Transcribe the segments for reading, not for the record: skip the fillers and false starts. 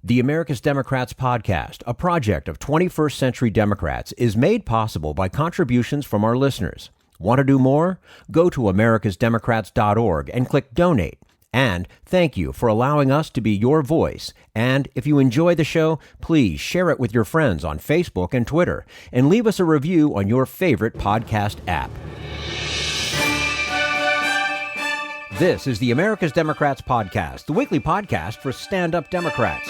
The America's Democrats podcast, a project of 21st Century Democrats, is made possible by contributions from our listeners. Want to do more? Go to americasdemocrats.org and click Donate. And thank you for allowing us to be your voice. And if you enjoy the show, please share it with your friends on Facebook and Twitter, and leave us a review on your favorite podcast app. This is the America's Democrats podcast, the weekly podcast for stand-up Democrats.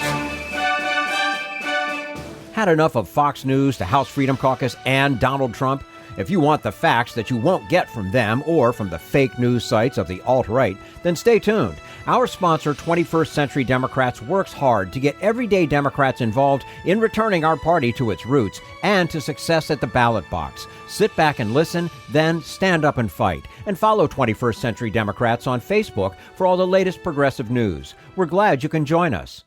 Had enough of Fox News, the House Freedom Caucus, and Donald Trump? If you want the facts that you won't get from them or from the fake news sites of the alt-right, then stay tuned. Our sponsor, 21st Century Democrats, works hard to get everyday Democrats involved in returning our party to its roots and to success at the ballot box. Sit back and listen, then stand up and fight. And follow 21st Century Democrats on Facebook for all the latest progressive news. We're glad you can join us.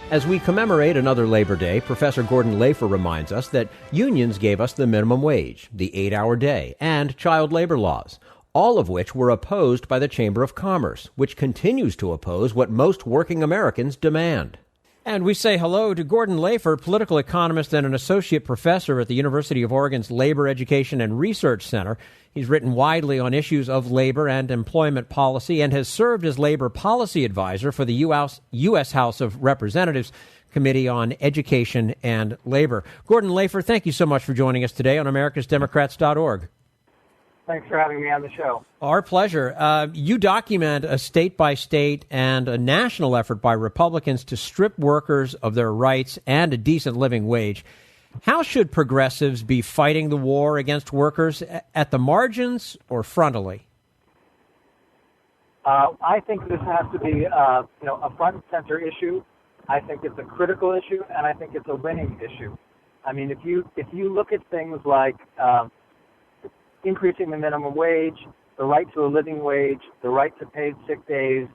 As we commemorate another Labor Day, Professor Gordon Lafer reminds us that unions gave us the minimum wage, the 8-hour day, and child labor laws, all of which were opposed by the Chamber of Commerce, which continues to oppose what most working Americans demand. And we say hello to Gordon Lafer, political economist and an associate professor at the University of Oregon's Labor Education and Research Center. He's written widely on issues of labor and employment policy and has served as labor policy advisor for the U.S. House of Representatives Committee on Education and Labor. Gordon Lafer, thank you so much for joining us today on americasdemocrats.org. Thanks for having me on the show. Our pleasure. You document a state-by-state and a national effort by Republicans to strip workers of their rights and a decent living wage. How should progressives be fighting the war against workers, at the margins or frontally? I think this has to be a front and center issue. I think it's a critical issue, and I think it's a winning issue. I mean, if you look at things like increasing the minimum wage, the right to a living wage, the right to paid sick days,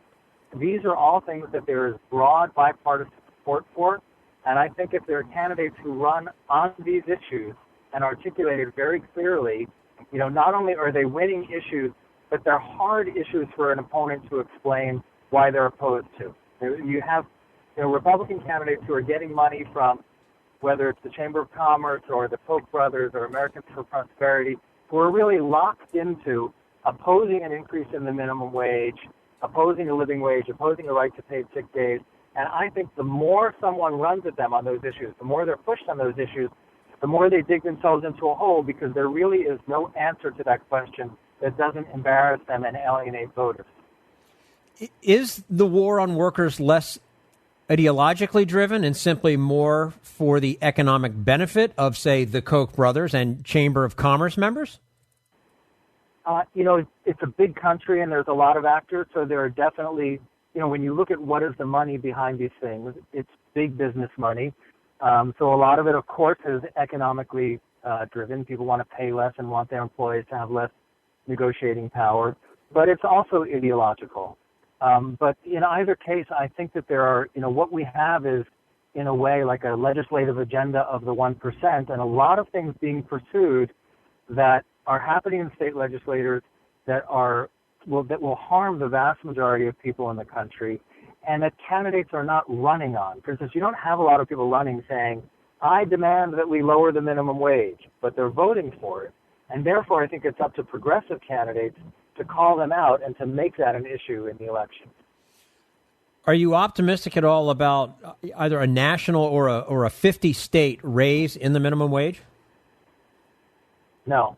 these are all things that there is broad bipartisan support for. And I think if there are candidates who run on these issues and articulate it very clearly, not only are they winning issues, but they're hard issues for an opponent to explain why they're opposed to. You have Republican candidates who are getting money from whether it's the Chamber of Commerce or the Koch brothers or Americans for Prosperity, who are really locked into opposing an increase in the minimum wage, opposing a living wage, opposing a right to paid sick days. And I think the more someone runs at them on those issues, the more they're pushed on those issues, the more they dig themselves into a hole, because there really is no answer to that question that doesn't embarrass them and alienate voters. Is the war on workers less ideologically driven and simply more for the economic benefit of, say, the Koch brothers and Chamber of Commerce members? It's a big country and there's a lot of actors, so there are definitely, when you look at what is the money behind these things, it's big business money. So a lot of it, of course, is economically driven. People want to pay less and want their employees to have less negotiating power. But it's also ideological. But in either case, I think that there are, what we have is, in a way, like a legislative agenda of the 1%, and a lot of things being pursued that are happening in state legislators that will harm the vast majority of people in the country, and that candidates are not running on. For instance, you don't have a lot of people running saying, I demand that we lower the minimum wage, but they're voting for it. And therefore, I think it's up to progressive candidates to call them out and to make that an issue in the election. Are you optimistic at all about either a national or a 50-state raise in the minimum wage? No.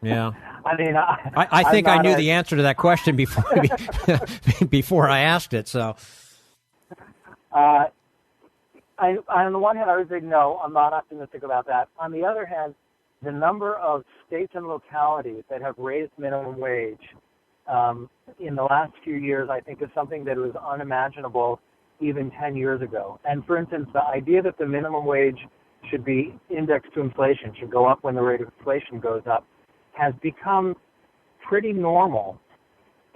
Yeah. I mean, I think I knew the answer to that question before I asked it. So, on the one hand, I would say no. I'm not optimistic about that. On the other hand, the number of states and localities that have raised minimum wage in the last few years, I think, is something that was unimaginable even 10 years ago. And for instance, the idea that the minimum wage should be indexed to inflation, should go up when the rate of inflation goes up, has become pretty normal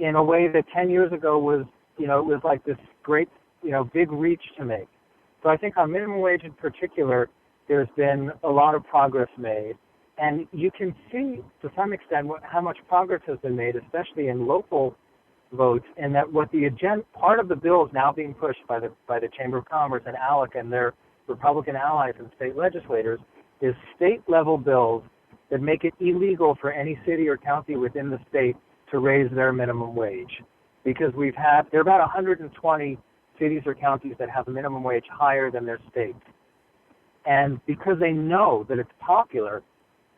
in a way that 10 years ago was, it was like this great, big reach to make. So I think on minimum wage in particular, there's been a lot of progress made. And you can see, to some extent, how much progress has been made, especially in local votes, and that what the agenda, part of the bill is now being pushed by the Chamber of Commerce and ALEC and their Republican allies and state legislators, is state-level bills that make it illegal for any city or county within the state to raise their minimum wage. Because there are about 120 cities or counties that have a minimum wage higher than their states. And because they know that it's popular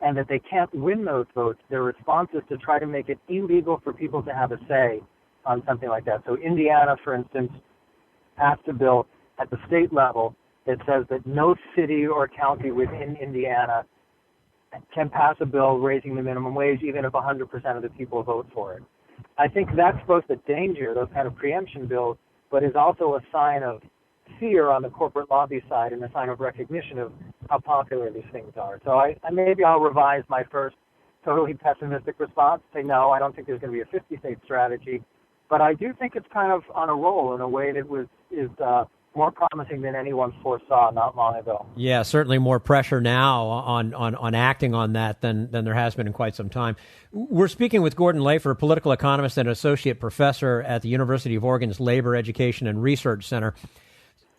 and that they can't win those votes, their response is to try to make it illegal for people to have a say on something like that. So Indiana, for instance, passed a bill at the state level that says that no city or county within Indiana can pass a bill raising the minimum wage even if 100% of the people vote for it. I think that's both a danger, those kind of preemption bills, but is also a sign of fear on the corporate lobby side and a sign of recognition of how popular these things are. So maybe I'll revise my first totally pessimistic response, say no, I don't think there's going to be a 50-state strategy, but I do think it's kind of on a roll in a way that is more promising than anyone foresaw not long ago. Yeah, certainly more pressure now on acting on that than there has been in quite some time. We're speaking with Gordon Lafer, political economist and associate professor at the University of Oregon's Labor Education and Research Center.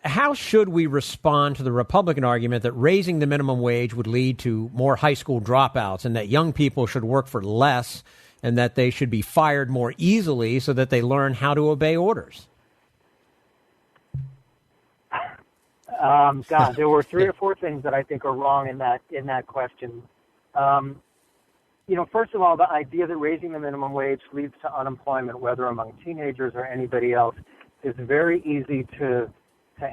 How should we respond to the Republican argument that raising the minimum wage would lead to more high school dropouts and that young people should work for less and that they should be fired more easily so that they learn how to obey orders? God, there were 3 or 4 things that I think are wrong in that question. First of all, the idea that raising the minimum wage leads to unemployment, whether among teenagers or anybody else, is very easy to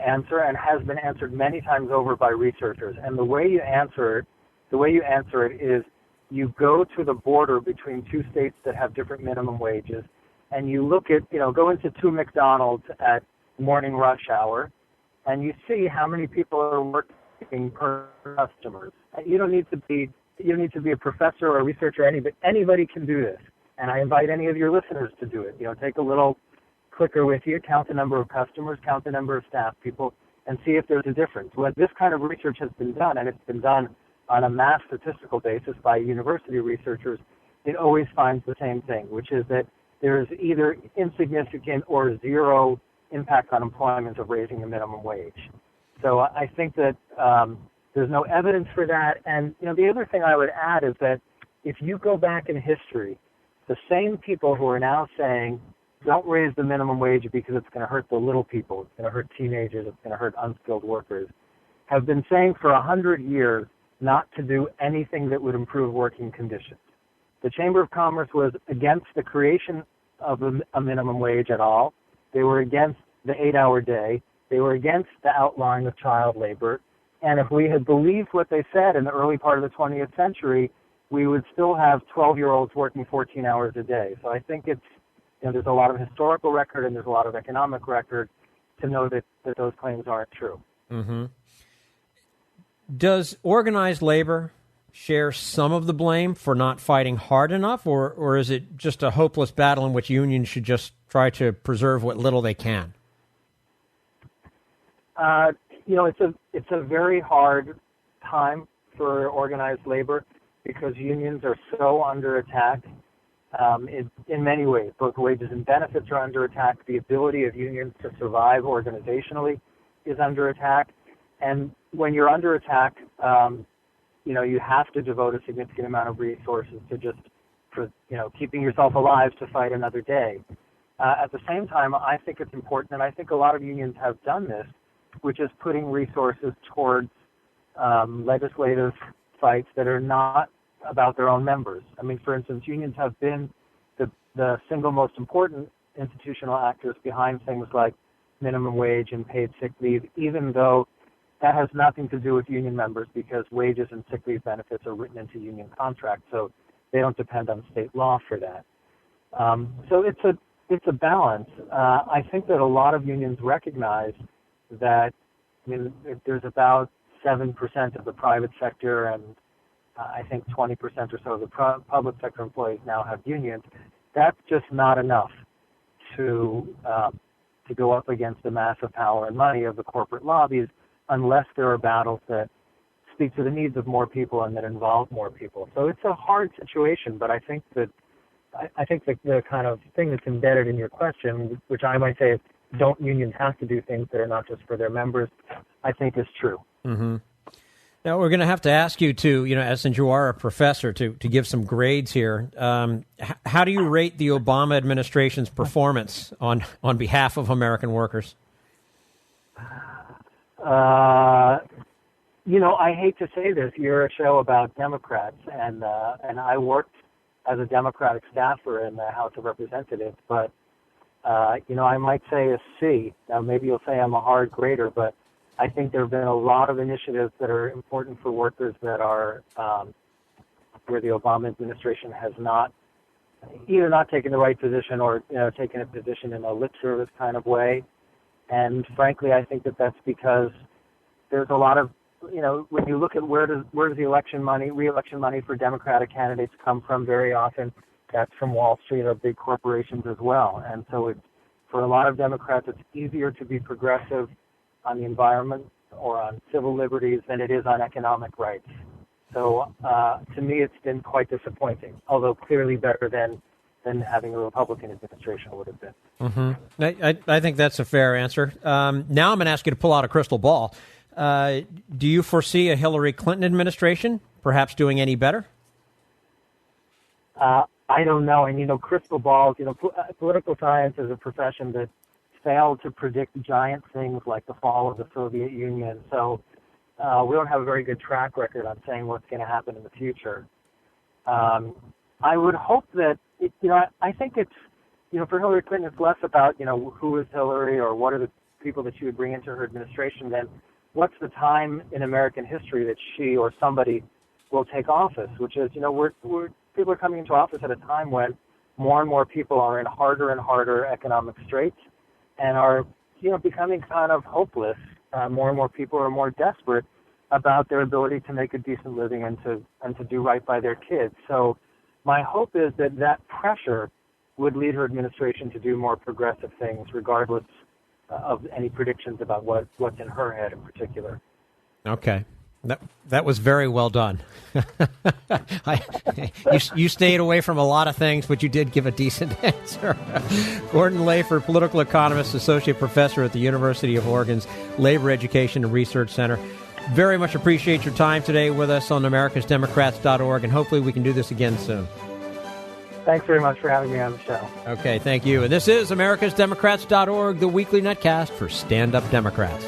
answer and has been answered many times over by researchers. And the way you answer it is you go to the border between 2 states that have different minimum wages, and you look at, go into 2 McDonald's at morning rush hour, and you see how many people are working per customers. You don't need to be a professor or a researcher, anybody can do this. And I invite any of your listeners to do it. Take a little clicker with you, count the number of customers, count the number of staff people, and see if there's a difference. When this kind of research has been done, and it's been done on a mass statistical basis by university researchers, it always finds the same thing, which is that there's either insignificant or zero impact on employment of raising the minimum wage. So I think that there's no evidence for that. And the other thing I would add is that if you go back in history, the same people who are now saying don't raise the minimum wage because it's going to hurt the little people, it's going to hurt teenagers, it's going to hurt unskilled workers, have been saying for 100 years not to do anything that would improve working conditions. The Chamber of Commerce was against the creation of a minimum wage at all. They were against the 8-hour day. They were against the outlawing of child labor. And if we had believed what they said in the early part of the 20th century, we would still have 12-year-olds working 14 hours a day. So I think there's a lot of historical record and there's a lot of economic record to know that those claims aren't true. Mm-hmm. Does organized labor share some of the blame for not fighting hard enough, or is it just a hopeless battle in which unions should just try to preserve what little they can? It's a very hard time for organized labor because unions are so under attack in many ways. Both wages and benefits are under attack. The ability of unions to survive organizationally is under attack. And when you're under attack, you have to devote a significant amount of resources to just for keeping yourself alive to fight another day. At the same time, I think it's important, and I think a lot of unions have done this, which is putting resources towards legislative fights that are not about their own members. I mean, for instance, unions have been the single most important institutional actors behind things like minimum wage and paid sick leave, even though that has nothing to do with union members because wages and sick leave benefits are written into union contracts, so they don't depend on state law for that. So it's a balance. I think that a lot of unions recognize that there's about 7% of the private sector and I think 20% or so of the public sector employees now have unions. That's just not enough to go up against the massive power and money of the corporate lobbies unless there are battles that speak to the needs of more people and that involve more people. So it's a hard situation, but I think that I think the kind of thing that's embedded in your question, which I might say is, don't unions have to do things that are not just for their members, I think is true. Mm-hmm. Now, we're going to have to ask you to, as since you are a professor, to give some grades here. How do you rate the Obama administration's performance on behalf of American workers? I hate to say this. You're a show about Democrats, and I worked as a Democratic staffer in the House of Representatives, but, I might say a C. Now, maybe you'll say I'm a hard grader, but I think there have been a lot of initiatives that are important for workers that are where the Obama administration has either not taken the right position or taken a position in a lip service kind of way. And frankly, I think that's because there's a lot of, when you look at where does the re-election money for Democratic candidates come from, very often that's from Wall Street or big corporations as well. And so for a lot of Democrats, it's easier to be progressive on the environment or on civil liberties than it is on economic rights. So to me, it's been quite disappointing, although clearly better than having a Republican administration would have been. Mm-hmm. I think that's a fair answer. Now I'm going to ask you to pull out a crystal ball. Do you foresee a Hillary Clinton administration perhaps doing any better? I don't know. And, crystal balls, political science is a profession that failed to predict giant things like the fall of the Soviet Union. So we don't have a very good track record on saying what's going to happen in the future. I would hope that, I think it's, for Hillary Clinton, it's less about, who is Hillary or what are the people that she would bring into her administration than what's the time in American history that she or somebody will take office, which is, people are coming into office at a time when more and more people are in harder and harder economic straits and are, becoming kind of hopeless. More and more people are more desperate about their ability to make a decent living and to do right by their kids. So my hope is that pressure would lead her administration to do more progressive things, regardless of any predictions about what's in her head in particular. Okay. That was very well done. You stayed away from a lot of things, but you did give a decent answer. Gordon Lafer, political economist, associate professor at the University of Oregon's Labor Education and Research Center. Very much appreciate your time today with us on americasdemocrats.org, and hopefully we can do this again soon. Thanks very much for having me on the show. Okay, thank you. And this is americasdemocrats.org, the weekly netcast for stand-up Democrats.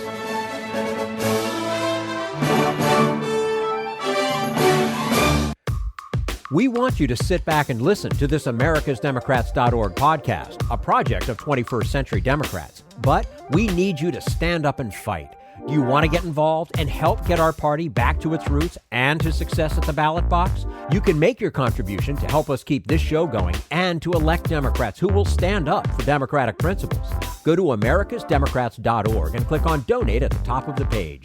We want you to sit back and listen to this americasdemocrats.org podcast, a project of 21st Century Democrats. But we need you to stand up and fight. Do you want to get involved and help get our party back to its roots and to success at the ballot box? You can make your contribution to help us keep this show going and to elect Democrats who will stand up for democratic principles. Go to americasdemocrats.org and click on Donate at the top of the page.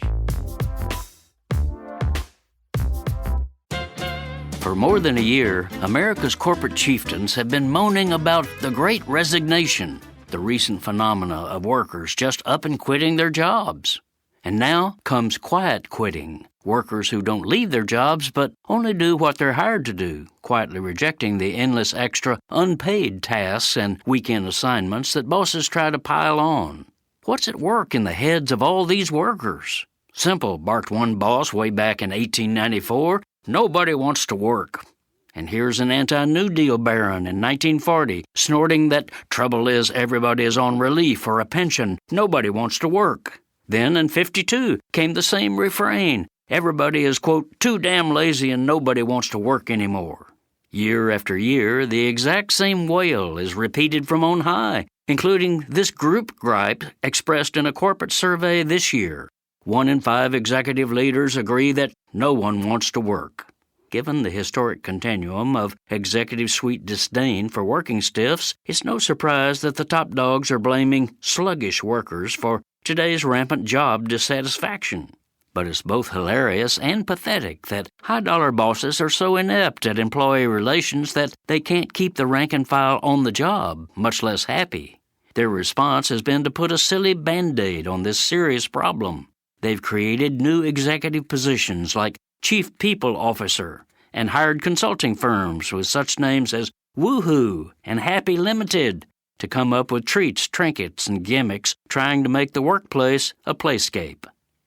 For more than a year, America's corporate chieftains have been moaning about the Great Resignation, the recent phenomena of workers just up and quitting their jobs. And now comes quiet quitting, workers who don't leave their jobs but only do what they're hired to do, quietly rejecting the endless extra unpaid tasks and weekend assignments that bosses try to pile on. What's at work in the heads of all these workers? Simple, barked one boss way back in 1894. Nobody wants to work. And here's an anti-New Deal baron in 1940 snorting that trouble is everybody is on relief or a pension. Nobody wants to work. Then in 52 came the same refrain. Everybody is, quote, too damn lazy and nobody wants to work anymore. Year after year, the exact same wail is repeated from on high, including this group gripe expressed in a corporate survey this year. 1 in 5 executive leaders agree that no one wants to work. Given the historic continuum of executive suite disdain for working stiffs, it's no surprise that the top dogs are blaming sluggish workers for today's rampant job dissatisfaction. But it's both hilarious and pathetic that high-dollar bosses are so inept at employee relations that they can't keep the rank and file on the job, much less happy. Their response has been to put a silly Band-Aid on this serious problem. They've created new executive positions like Chief People Officer and hired consulting firms with such names as Woohoo and Happy Limited to come up with treats, trinkets, and gimmicks trying to make the workplace a playscape.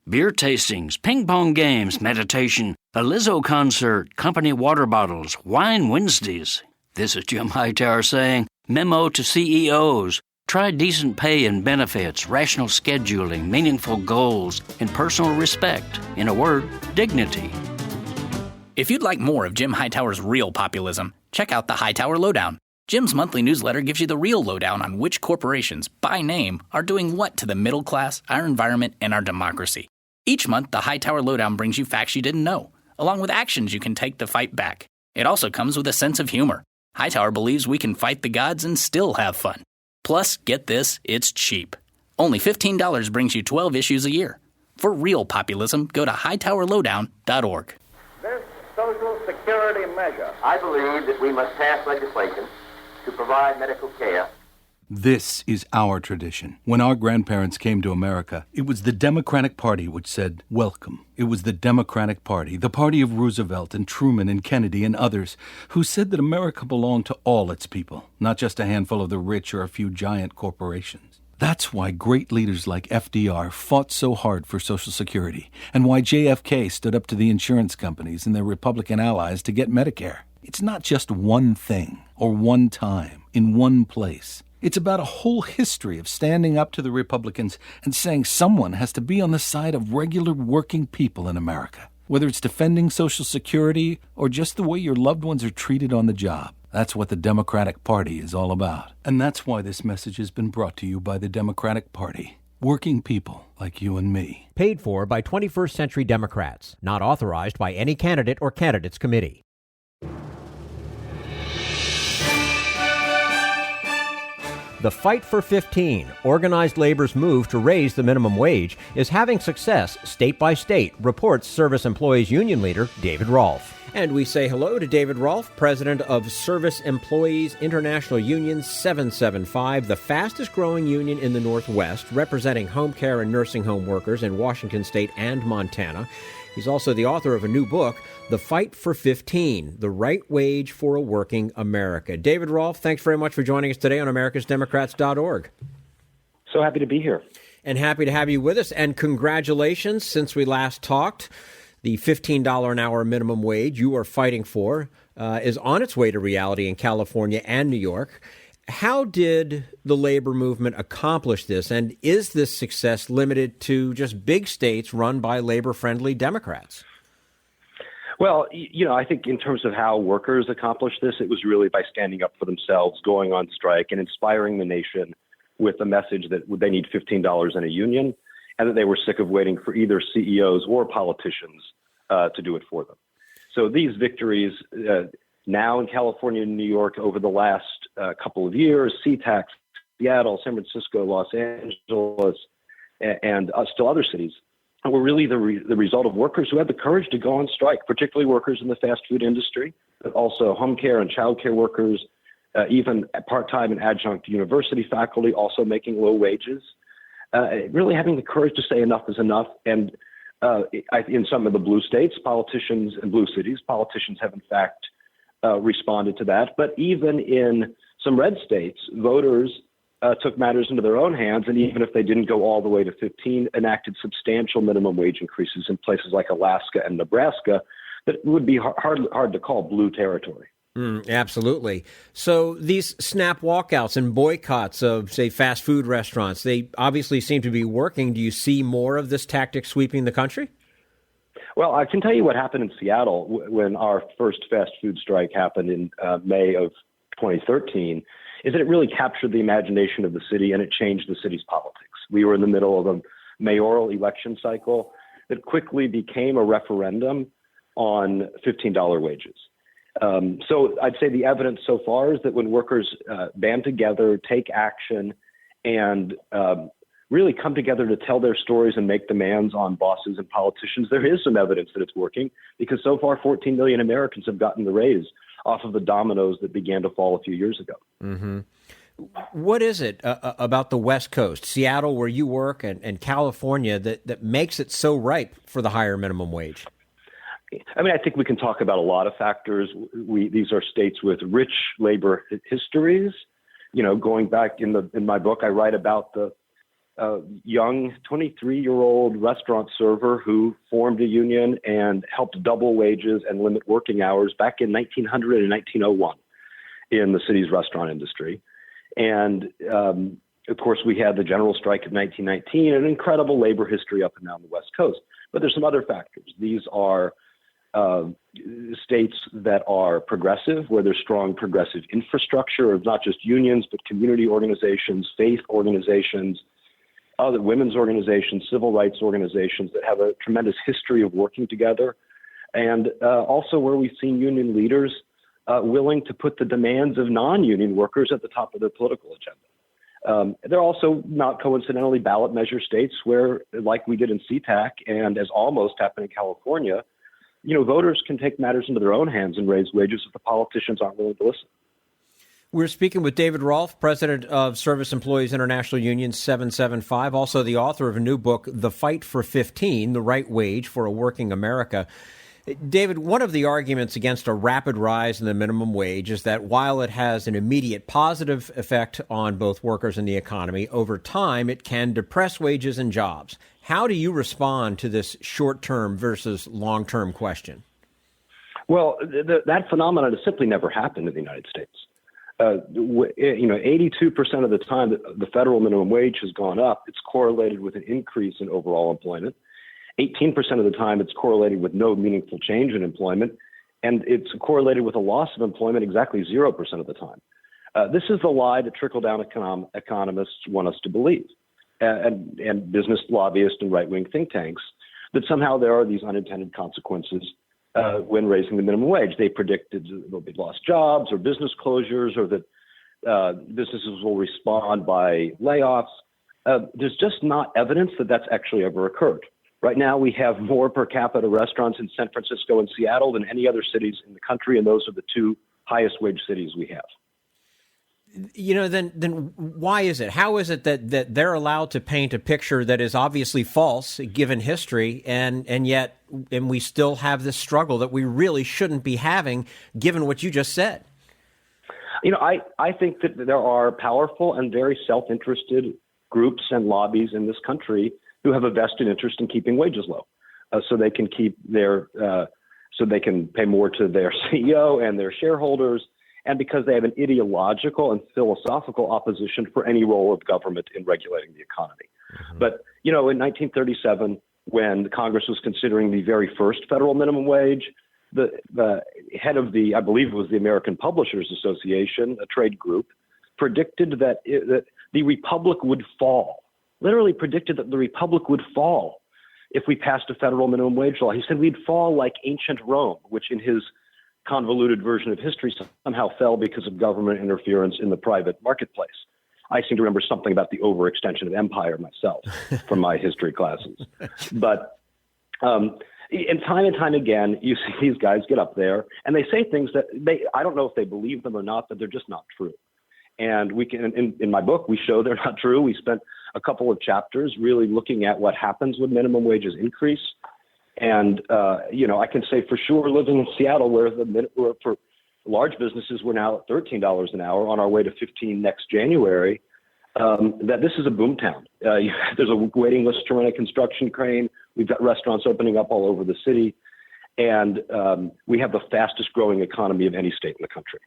Beer tastings, ping pong games, meditation, a Lizzo concert, company water bottles, wine Wednesdays. This is Jim Hightower saying, memo to CEOs. Try decent pay and benefits, rational scheduling, meaningful goals, and personal respect. In a word, dignity. If you'd like more of Jim Hightower's real populism, check out the Hightower Lowdown. Jim's monthly newsletter gives you the real lowdown on which corporations, by name, are doing what to the middle class, our environment, and our democracy. Each month, the Hightower Lowdown brings you facts you didn't know, along with actions you can take to fight back. It also comes with a sense of humor. Hightower believes we can fight the gods and still have fun. Plus, get this, it's cheap. Only $15 brings you 12 issues a year. For real populism, go to hightowerlowdown.org. This Social Security measure, I believe that we must pass legislation to provide medical care. This is our tradition. When our grandparents came to America, it was the Democratic Party which said, welcome. It was the Democratic Party, the party of Roosevelt and Truman and Kennedy and others, who said that America belonged to all its people, not just a handful of the rich or a few giant corporations. That's why great leaders like FDR fought so hard for Social Security, and why JFK stood up to the insurance companies and their Republican allies to get Medicare. It's not just one thing, or one time, in one place. It's about a whole history of standing up to the Republicans and saying someone has to be on the side of regular working people in America, whether it's defending Social Security or just the way your loved ones are treated on the job. That's what the Democratic Party is all about. And that's why this message has been brought to you by the Democratic Party. Working people like you and me. Paid for by 21st Century Democrats. Not authorized by any candidate or candidates committee. The Fight for 15, organized labor's move to raise the minimum wage, is having success state by state, reports Service Employees Union leader David Rolf. And we say hello to David Rolf, president of Service Employees International Union 775, the fastest growing union in the Northwest, representing home care and nursing home workers in Washington State and Montana. He's also the author of a new book, The Fight for 15, The Right Wage for a Working America. David Rolf, thanks very much for joining us today on americasdemocrats.org. So happy to be here. And happy to have you with us. And congratulations, since we last talked, the $15 an hour minimum wage you are fighting for is on its way to reality in California and New York. How did the labor movement accomplish this? And is this success limited to just big states run by labor-friendly Democrats? Well, I think in terms of how workers accomplished this, it was really by standing up for themselves, going on strike, and inspiring the nation with the message that they need $15 in a union, and that they were sick of waiting for either CEOs or politicians to do it for them. So these victories now in California and New York over the last couple of years, SeaTac, Seattle, San Francisco, Los Angeles, and still other cities, were really the result of workers who had the courage to go on strike, particularly workers in the fast food industry, but also home care and child care workers, even part-time and adjunct university faculty also making low wages, really having the courage to say enough is enough. And in some of the blue states, politicians and blue cities, politicians have in fact responded to that. But even in some red states, voters took matters into their own hands, and even if they didn't go all the way to 15, enacted substantial minimum wage increases in places like Alaska and Nebraska that would be hard to call blue territory. Absolutely. So these snap walkouts and boycotts of, say, fast food restaurants, they obviously seem to be working. Do you see more of this tactic sweeping the country? Well, I can tell you what happened in Seattle when our first fast food strike happened in May of 2013, is that it really captured the imagination of the city and it changed the city's politics. We were in the middle of a mayoral election cycle that quickly became a referendum on $15 wages. So I'd say the evidence so far is that when workers band together, take action, and really come together to tell their stories and make demands on bosses and politicians, there is some evidence that it's working, because so far 14 million Americans have gotten the raise off of the dominoes that began to fall a few years ago. Mm-hmm. What is it about the West Coast, Seattle, where you work, and California that makes it so ripe for the higher minimum wage? I mean, I think we can talk about a lot of factors. These are states with rich labor histories. You know, going back in my book, I write about the young 23-year-old restaurant server who formed a union and helped double wages and limit working hours back in 1900 and 1901 in the city's restaurant industry. And of course, we had the general strike of 1919, an incredible labor history up and down the West Coast. But there's some other factors. These are states that are progressive, where there's strong progressive infrastructure of not just unions, but community organizations, faith organizations, other women's organizations, civil rights organizations that have a tremendous history of working together. And also where we've seen union leaders willing to put the demands of non-union workers at the top of their political agenda. They're also not coincidentally ballot measure states where, like we did in CTAC and as almost happened in California, you know, voters can take matters into their own hands and raise wages if the politicians aren't willing to listen. We're speaking with David Rolf, president of Service Employees International Union 775, also the author of a new book, The Fight for 15, The Right Wage for a Working America. David, one of the arguments against a rapid rise in the minimum wage is that while it has an immediate positive effect on both workers and the economy, over time it can depress wages and jobs. How do you respond to this short-term versus long-term question? Well, that phenomenon has simply never happened in the United States. 82% of the time that the federal minimum wage has gone up, it's correlated with an increase in overall employment. 18% of the time, it's correlated with no meaningful change in employment, and it's correlated with a loss of employment exactly 0% of the time. This is the lie that trickle-down economists want us to believe, and business lobbyists and right-wing think tanks, that somehow there are these unintended consequences when raising the minimum wage. They predicted there'll be lost jobs or business closures, or that businesses will respond by layoffs. There's just not evidence that that's actually ever occurred. Right now, we have more per capita restaurants in San Francisco and Seattle than any other cities in the country, and those are the two highest wage cities we have. You know, then why is it? How is it that they're allowed to paint a picture that is obviously false, given history, and yet we still have this struggle that we really shouldn't be having, given what you just said? You know, I think that there are powerful and very self-interested groups and lobbies in this country who have a vested interest in keeping wages low, so they can keep so they can pay more to their CEO and their shareholders, and because they have an ideological and philosophical opposition for any role of government in regulating the economy. Mm-hmm. But, you know, in 1937, when Congress was considering the very first federal minimum wage, the head of I believe it was the American Publishers Association, a trade group, predicted that the republic would fall. Literally predicted that the republic would fall if we passed a federal minimum wage law. He said we'd fall like ancient Rome, which in his convoluted version of history somehow fell because of government interference in the private marketplace. I seem to remember something about the overextension of empire myself from my history classes. But and time again, you see these guys get up there and they say things that I don't know if they believe them or not, but they're just not true. And we can, in my book, we show they're not true. We spent a couple of chapters really looking at what happens when minimum wages increase. And, you know, I can say for sure, living in Seattle, where for large businesses, we're now at $13 an hour, on our way to $15 next January, that this is a boom town. There's a waiting list to rent a construction crane. We've got restaurants opening up all over the city. And we have the fastest growing economy of any state in the country.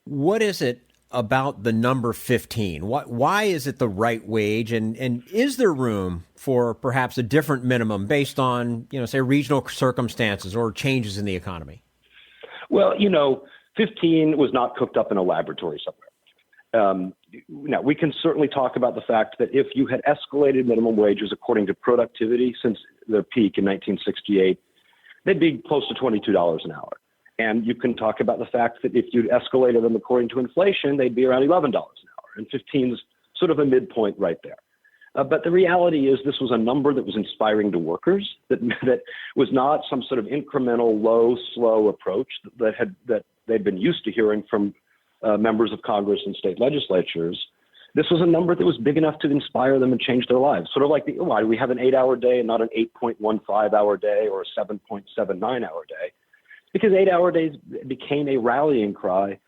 What is it about the number 15? Why is it the right wage? And is there room for perhaps a different minimum based on, you know, say regional circumstances or changes in the economy? Well, you know, 15 was not cooked up in a laboratory somewhere. Now, we can certainly talk about the fact that if you had escalated minimum wages according to productivity since their peak in 1968, they'd be close to $22 an hour. And you can talk about the fact that if you'd escalated them according to inflation, they'd be around $11 an hour. And 15 is sort of a midpoint right there. But the reality is this was a number that was inspiring to workers, that was not some sort of incremental, low, slow approach that they'd been used to hearing from members of Congress and state legislatures. this was a number that was big enough to inspire them and change their lives. Sort of like, why do we have an 8-hour day and not an 8.15-hour day or a 7.79-hour day? Because 8-hour days became a rallying cry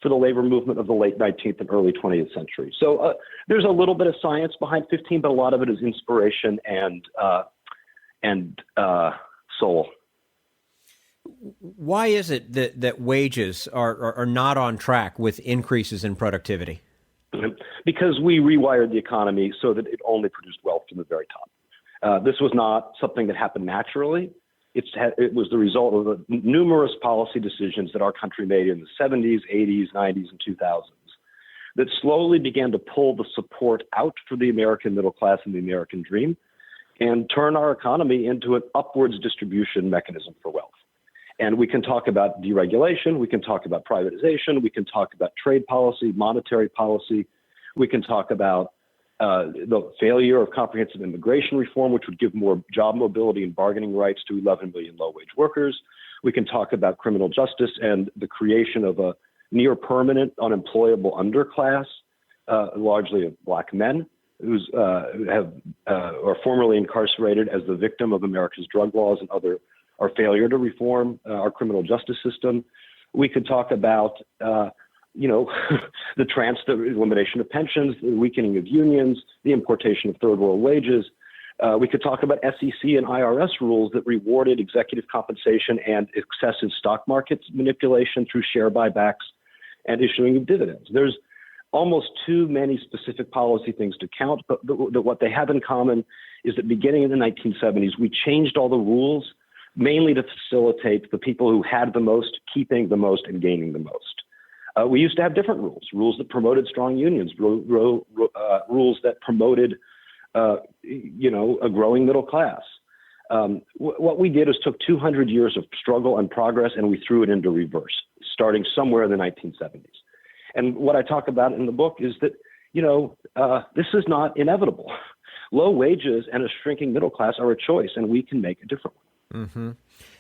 for the labor movement of the late 19th and early 20th century. So there's a little bit of science behind 15, but a lot of it is inspiration and soul. Why is it that wages are not on track with increases in productivity? Because we rewired the economy so that it only produced wealth from the very top. This was not something that happened naturally. It was the result of the numerous policy decisions that our country made in the 70s, 80s, 90s, and 2000s that slowly began to pull the support out for the American middle class and the American dream and turn our economy into an upwards distribution mechanism for wealth. And we can talk about deregulation, we can talk about privatization, we can talk about trade policy, monetary policy, we can talk about the failure of comprehensive immigration reform, which would give more job mobility and bargaining rights to 11 million low-wage workers. We can talk about criminal justice and the creation of a near-permanent unemployable underclass, largely of black men, who are formerly incarcerated as the victim of America's drug laws and our failure to reform our criminal justice system. We could talk about the elimination of pensions, the weakening of unions, the importation of third world wages. We could talk about SEC and IRS rules that rewarded executive compensation and excessive stock market manipulation through share buybacks and issuing of dividends. There's almost too many specific policy things to count, but what they have in common is that beginning in the 1970s, we changed all the rules mainly to facilitate the people who had the most, keeping the most and gaining the most. We used to have different rules that promoted strong unions, rules that promoted, a growing middle class. What we did is took 200 years of struggle and progress and we threw it into reverse, starting somewhere in the 1970s. And what I talk about in the book is that, this is not inevitable. Low wages and a shrinking middle class are a choice, and we can make a different one. Mm-hmm.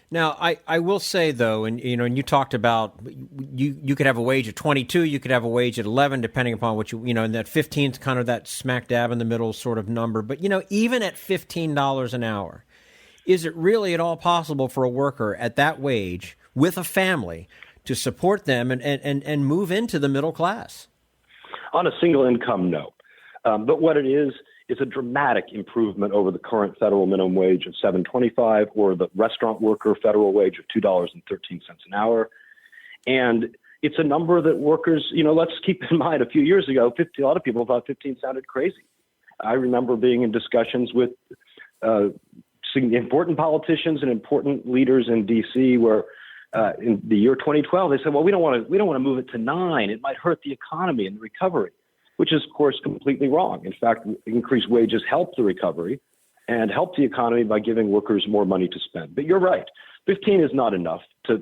Now, I will say, though, and you talked about you could have a wage at 22, you could have a wage at 11, depending upon what and that 15 is kind of that smack dab in the middle sort of number. But, even at $15 an hour, is it really at all possible for a worker at that wage with a family to support them and move into the middle class? On a single income, no. But what it is a dramatic improvement over the current federal minimum wage of $7.25 or the restaurant worker federal wage of $2.13 an hour. And it's a number that workers, let's keep in mind a few years ago, a lot of people thought 15 sounded crazy. I remember being in discussions with important politicians and important leaders in D.C. where in the year 2012, they said, well, we don't want to move it to 9. It might hurt the economy and the recovery, which is, of course, completely wrong. In fact, increased wages help the recovery and help the economy by giving workers more money to spend. But you're right. 15 is not enough to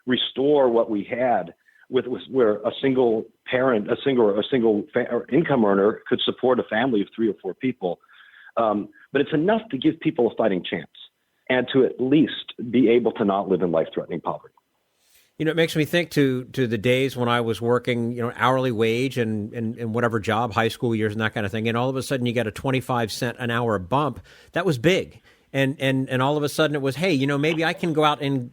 restore what we had where a single parent, a single income earner could support a family of 3 or 4 people. But it's enough to give people a fighting chance and to at least be able to not live in life-threatening poverty. It makes me think to the days when I was working, hourly wage and whatever job, high school years and that kind of thing. And all of a sudden you get a 25-cent an hour bump. That was big. And all of a sudden it was, hey, maybe I can go out and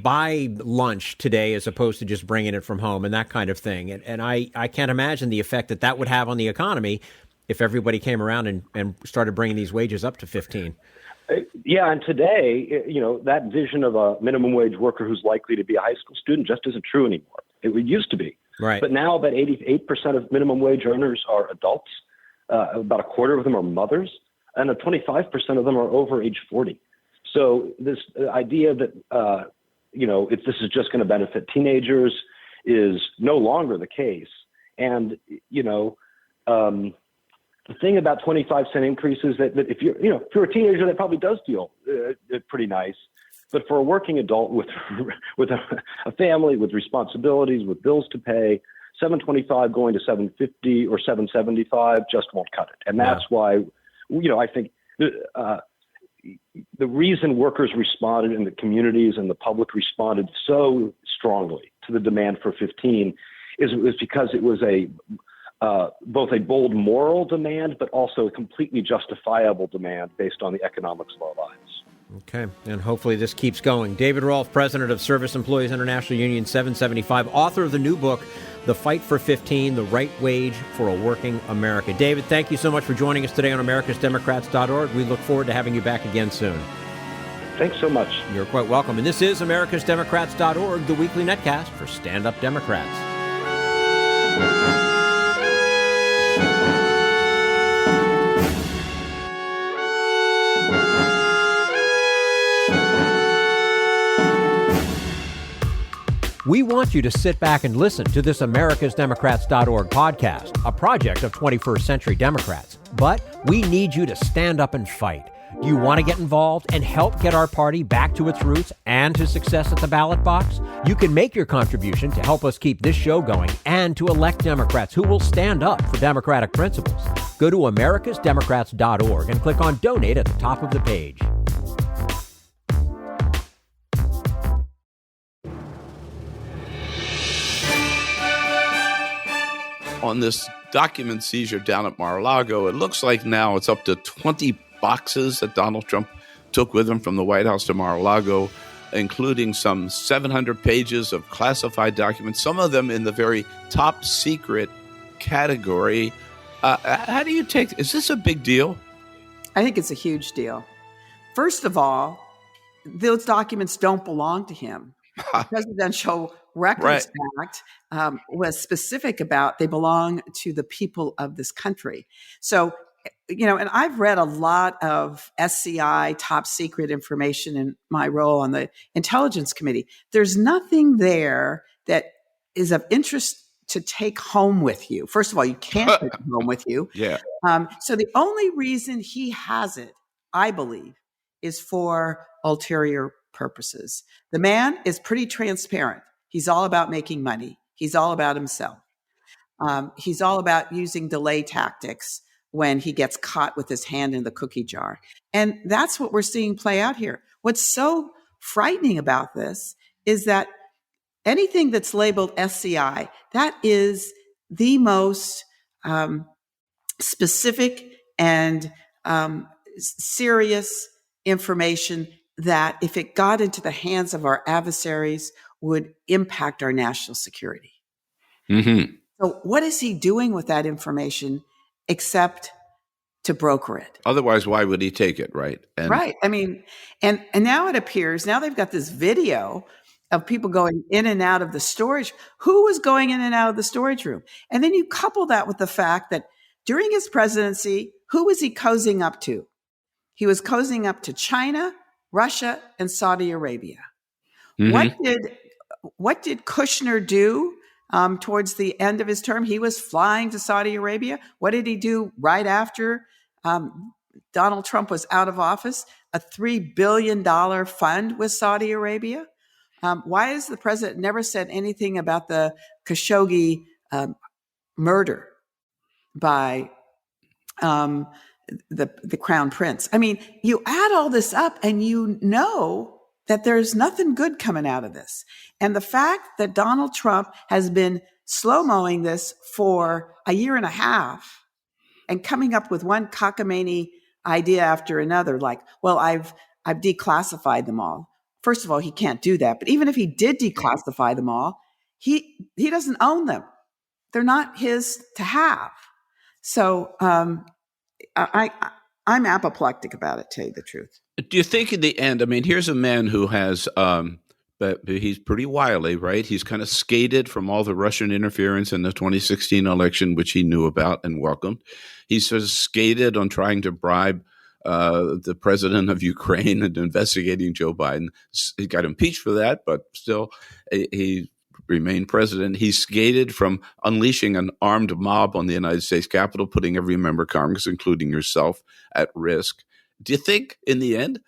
buy lunch today as opposed to just bringing it from home and that kind of thing. And I can't imagine the effect that would have on the economy if everybody came around and started bringing these wages up to 15. Yeah, and today, that vision of a minimum wage worker who's likely to be a high school student just isn't true anymore. It used to be. Right. But now about 88% of minimum wage earners are adults. About a quarter of them are mothers, and 25% of them are over age 40. So this idea that, this is just going to benefit teenagers is no longer the case. And, the thing about 25-cent increases that if you're a teenager, that probably does feel pretty nice. But for a working adult with a family, with responsibilities, with bills to pay, $7.25 going to $7.50 or $7.75 just won't cut it. And that's why, I think the reason workers responded and the communities and the public responded so strongly to the demand for 15 is because it was a both a bold moral demand, but also a completely justifiable demand based on the economics of our lives. Okay, and hopefully this keeps going. David Rolf, president of Service Employees International Union 775, author of the new book, The Fight for 15, The Right Wage for a Working America. David, thank you so much for joining us today on americasdemocrats.org. We look forward to having you back again soon. Thanks so much. You're quite welcome. And this is americasdemocrats.org, the weekly netcast for stand-up Democrats. We want you to sit back and listen to this americasdemocrats.org podcast, a project of 21st Century Democrats. But we need you to stand up and fight. Do you want to get involved and help get our party back to its roots and to success at the ballot box? You can make your contribution to help us keep this show going and to elect Democrats who will stand up for democratic principles. Go to americasdemocrats.org and click on Donate at the top of the page. On this document seizure down at Mar-a-Lago, it looks like now it's up to 20 boxes that Donald Trump took with him from the White House to Mar-a-Lago, including some 700 pages of classified documents, some of them in the very top secret category. How do you is this a big deal? I think it's a huge deal. First of all, those documents don't belong to him. The Presidential Records Act was specific about they belong to the people of this country. So, and I've read a lot of SCI top secret information in my role on the Intelligence Committee. There's nothing there that is of interest to take home with you. First of all, you can't take it home with you. Yeah. So the only reason he has it, I believe, is for ulterior purposes. The man is pretty transparent. He's all about making money. He's all about himself. He's all about using delay tactics when he gets caught with his hand in the cookie jar. And that's what we're seeing play out here. What's so frightening about this is that anything that's labeled SCI, that is the most specific and serious information that if it got into the hands of our adversaries would impact our national security. Mm-hmm. So what is he doing with that information except to broker it? Otherwise, why would he take it, right? Right. I mean, and now it appears, now they've got this video of people going in and out of the storage. Who was going in and out of the storage room? And then you couple that with the fact that during his presidency, who was he cozying up to? He was cozying up to China, Russia, and Saudi Arabia. Mm-hmm. What did Kushner do towards the end of his term? He was flying to Saudi Arabia. What did he do right after Donald Trump was out of office? A $3 billion fund with Saudi Arabia. Why has the president never said anything about the Khashoggi murder by the crown prince? I mean, you add all this up and you know that there's nothing good coming out of this. And the fact that Donald Trump has been slow-mowing this for a year and a half and coming up with one cockamamie idea after another, like, well, I've declassified them all. First of all, he can't do that. But even if he did declassify them all, he doesn't own them. They're not his to have. So I'm apoplectic about it, to tell you the truth. Do you think in the end, I mean, here's a man who has, but he's pretty wily, right? He's kind of skated from all the Russian interference in the 2016 election, which he knew about and welcomed. He's sort of skated on trying to bribe the president of Ukraine and investigating Joe Biden. He got impeached for that, but still he remained president. He skated from unleashing an armed mob on the United States Capitol, putting every member of Congress, including yourself, at risk. Do you think in the end,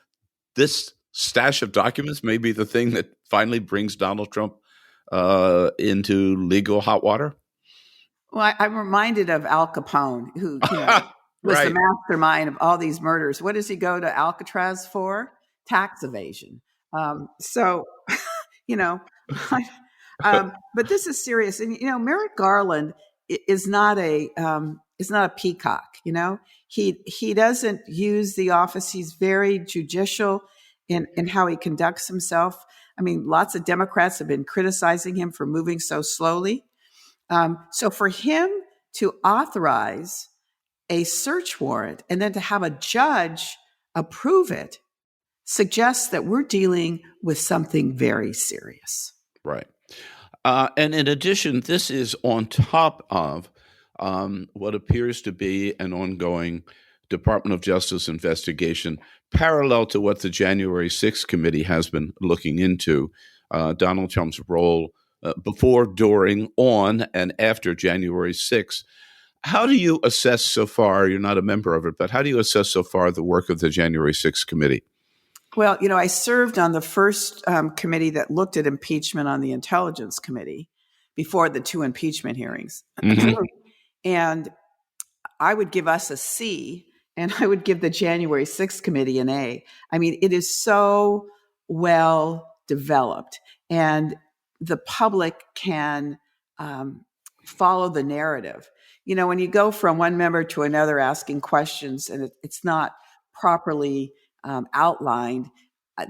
this stash of documents may be the thing that finally brings Donald Trump into legal hot water? Well, I'm reminded of Al Capone, who was the mastermind of all these murders. What does he go to Alcatraz for? Tax evasion. But this is serious. And, Merrick Garland is not a peacock. He doesn't use the office. He's very judicial in how he conducts himself. I mean, lots of Democrats have been criticizing him for moving so slowly. So for him to authorize a search warrant and then to have a judge approve it suggests that we're dealing with something very serious. Right. And in addition, this is on top of what appears to be an ongoing Department of Justice investigation, parallel to what the January 6th committee has been looking into, Donald Trump's role before, during, on, and after January 6th. How do you assess so far, you're not a member of it, but how do you assess so far the work of the January 6th committee? Well, I served on the first committee that looked at impeachment on the Intelligence Committee before the 2 impeachment hearings. Mm-hmm. And I would give us a C, and I would give the January 6th committee an A. I mean, it is so well developed, and the public can follow the narrative. When you go from one member to another asking questions and it's not properly outlined,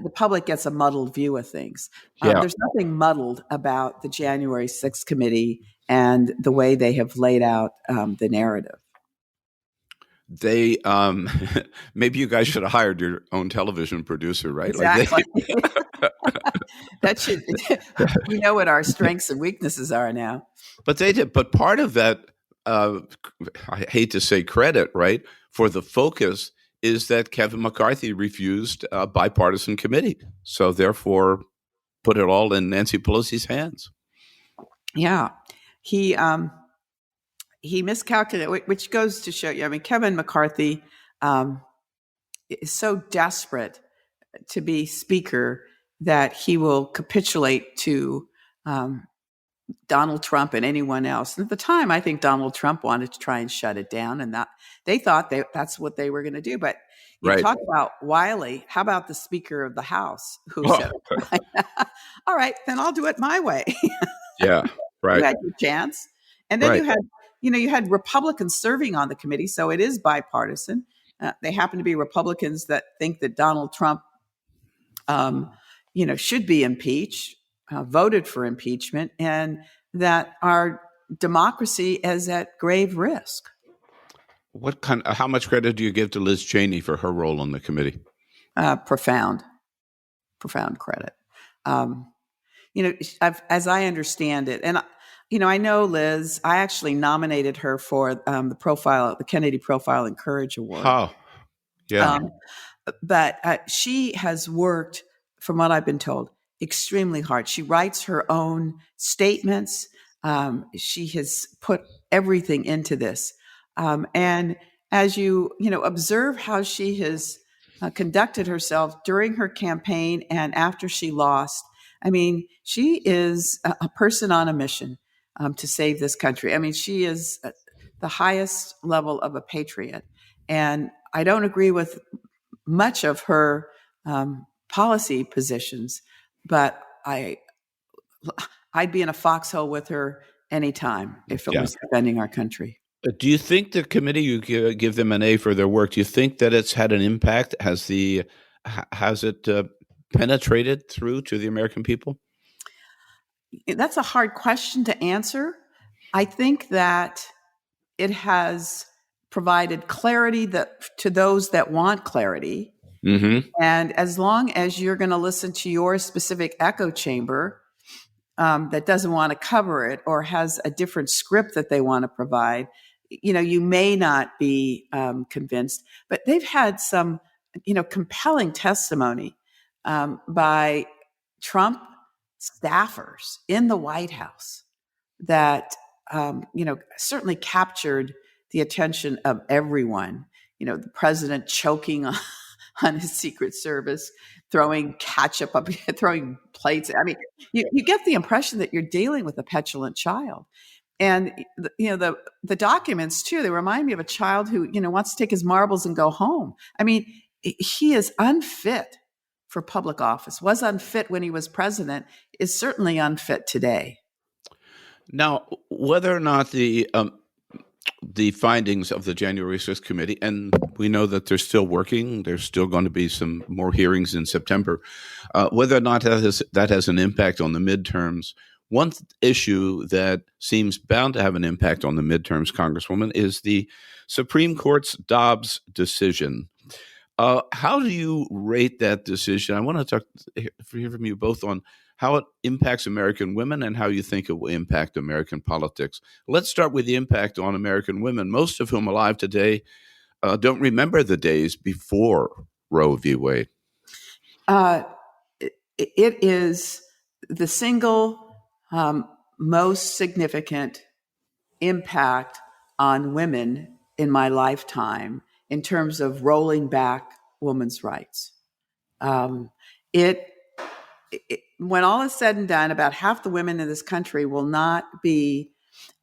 the public gets a muddled view of things. There's nothing muddled about the January 6th committee and the way they have laid out the narrative. They maybe you guys should have hired your own television producer, right? Exactly. That should we know what our strengths and weaknesses are now. But they did. But part of that, I hate to say credit, right, for the focus is that Kevin McCarthy refused a bipartisan committee. So therefore, put it all in Nancy Pelosi's hands. Yeah, he miscalculated, which goes to show you. I mean, Kevin McCarthy is so desperate to be speaker that he will capitulate to Donald Trump and anyone else. And at the time, I think Donald Trump wanted to try and shut it down, and that they thought that's what they were going to do. But you talk about Wiley. How about the Speaker of the House who said, "All right, then I'll do it my way." Yeah, right. You had your chance, and then you had Republicans serving on the committee, so it is bipartisan. They happen to be Republicans that think that Donald Trump, should be impeached. Voted for impeachment, and that our democracy is at grave risk. How much credit do you give to Liz Cheney for her role on the committee? Profound credit. As I understand it, and I know Liz. I actually nominated her for the Kennedy Profile and Courage Award. Oh, yeah. But she has worked, from what I've been told, extremely hard. She writes her own statements. She has put everything into this. And as you observe how she has conducted herself during her campaign and after she lost, I mean, she is a person on a mission to save this country. I mean, she is the highest level of a patriot. And I don't agree with much of her policy positions, but I'd be in a foxhole with her anytime if it was defending our country. Do you think the committee, you give them an A for their work, do you think that it's had an impact? Has it penetrated through to the American people? That's a hard question to answer. I think that it has provided clarity to those that want clarity. Mm-hmm. And as long as you're going to listen to your specific echo chamber that doesn't want to cover it or has a different script that they want to provide, you may not be convinced. But they've had some, compelling testimony by Trump staffers in the White House that, certainly captured the attention of everyone. The president choking on his Secret Service, throwing ketchup up, throwing plates. I mean, you get the impression that you're dealing with a petulant child. And, the documents too, they remind me of a child who, wants to take his marbles and go home. I mean, he is unfit for public office, was unfit when he was president, is certainly unfit today. Now, whether or not the findings of the January 6th committee, and we know that they're still working, there's still going to be some more hearings in September, whether or not that has an impact on the midterms. One issue that seems bound to have an impact on the midterms, Congresswoman, is the Supreme Court's Dobbs decision. How do you rate that decision? I want to hear from you both on how it impacts American women and how you think it will impact American politics. Let's start with the impact on American women, most of whom alive today don't remember the days before Roe v. Wade. It is the single most significant impact on women in my lifetime in terms of rolling back women's rights. When all is said and done, about half the women in this country will not be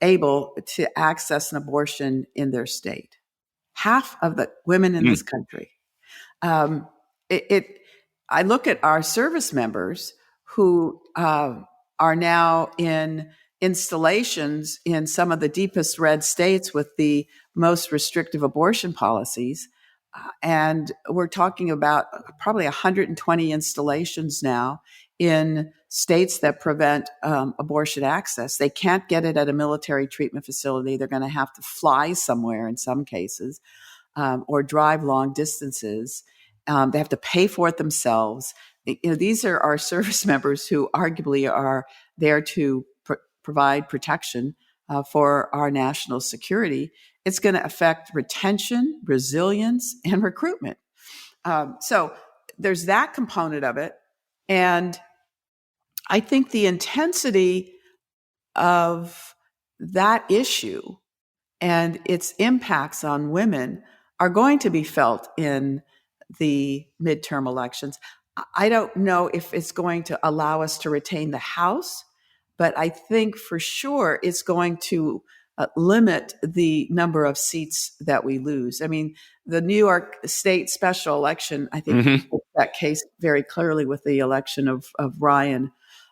able to access an abortion in their state. Half of the women in this country. I look at our service members who are now in installations in some of the deepest red states with the most restrictive abortion policies. And we're talking about probably 120 installations now in states that prevent abortion access. They can't get it at a military treatment facility. They're going to have to fly somewhere in some cases, or drive long distances. They have to pay for it themselves. These are our service members who arguably are there to provide protection for our national security. It's going to affect retention, resilience, and recruitment. So there's that component of it. And I think the intensity of that issue and its impacts on women are going to be felt in the midterm elections. I don't know if it's going to allow us to retain the House, but I think for sure it's going to limit the number of seats that we lose. I mean, the New York State special election, I think that case very clearly with the election of Ryan,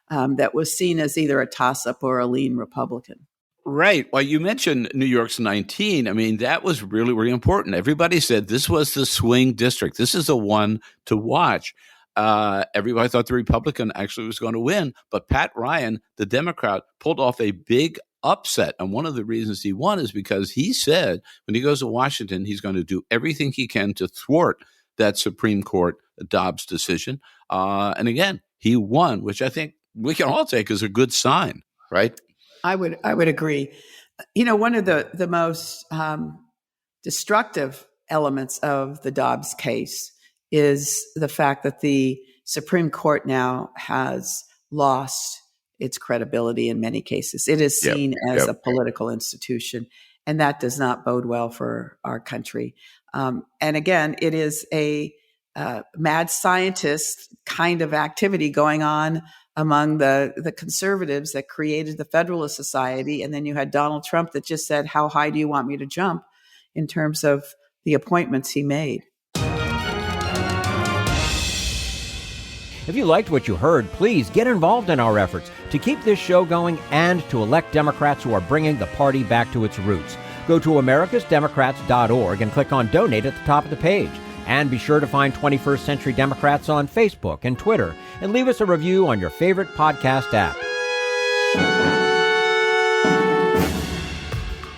that was seen as either a toss-up or a lean Republican. Right. Well, you mentioned New York's 19. I mean, that was really, really important. Everybody said this was the swing district. This is the one to watch. Everybody thought the Republican actually was going to win, but Pat Ryan, the Democrat, pulled off a big upset. And one of the reasons he won is because he said when he goes to Washington, he's going to do everything he can to thwart that Supreme Court Dobbs decision. And again, he won, which I think we can all take as a good sign, right? I would agree. One of the most destructive elements of the Dobbs case is the fact that the Supreme Court now has lost its credibility in many cases. It is seen as a political institution, and that does not bode well for our country. And again, it is a mad scientist kind of activity going on among the conservatives that created the Federalist Society. And then you had Donald Trump that just said, how high do you want me to jump in terms of the appointments he made? If you liked what you heard, please get involved in our efforts to keep this show going and to elect Democrats who are bringing the party back to its roots. Go to americasdemocrats.org and click on Donate at the top of the page. And be sure to find 21st Century Democrats on Facebook and Twitter, and leave us a review on your favorite podcast app.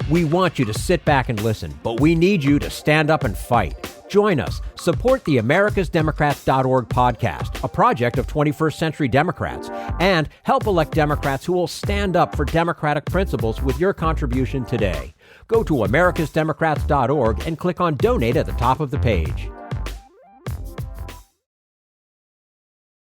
We want you to sit back and listen, but we need you to stand up and fight. Join us. Support the americasdemocrats.org podcast, a project of 21st Century Democrats, and help elect Democrats who will stand up for democratic principles with your contribution today. Go to americasdemocrats.org and click on Donate at the top of the page.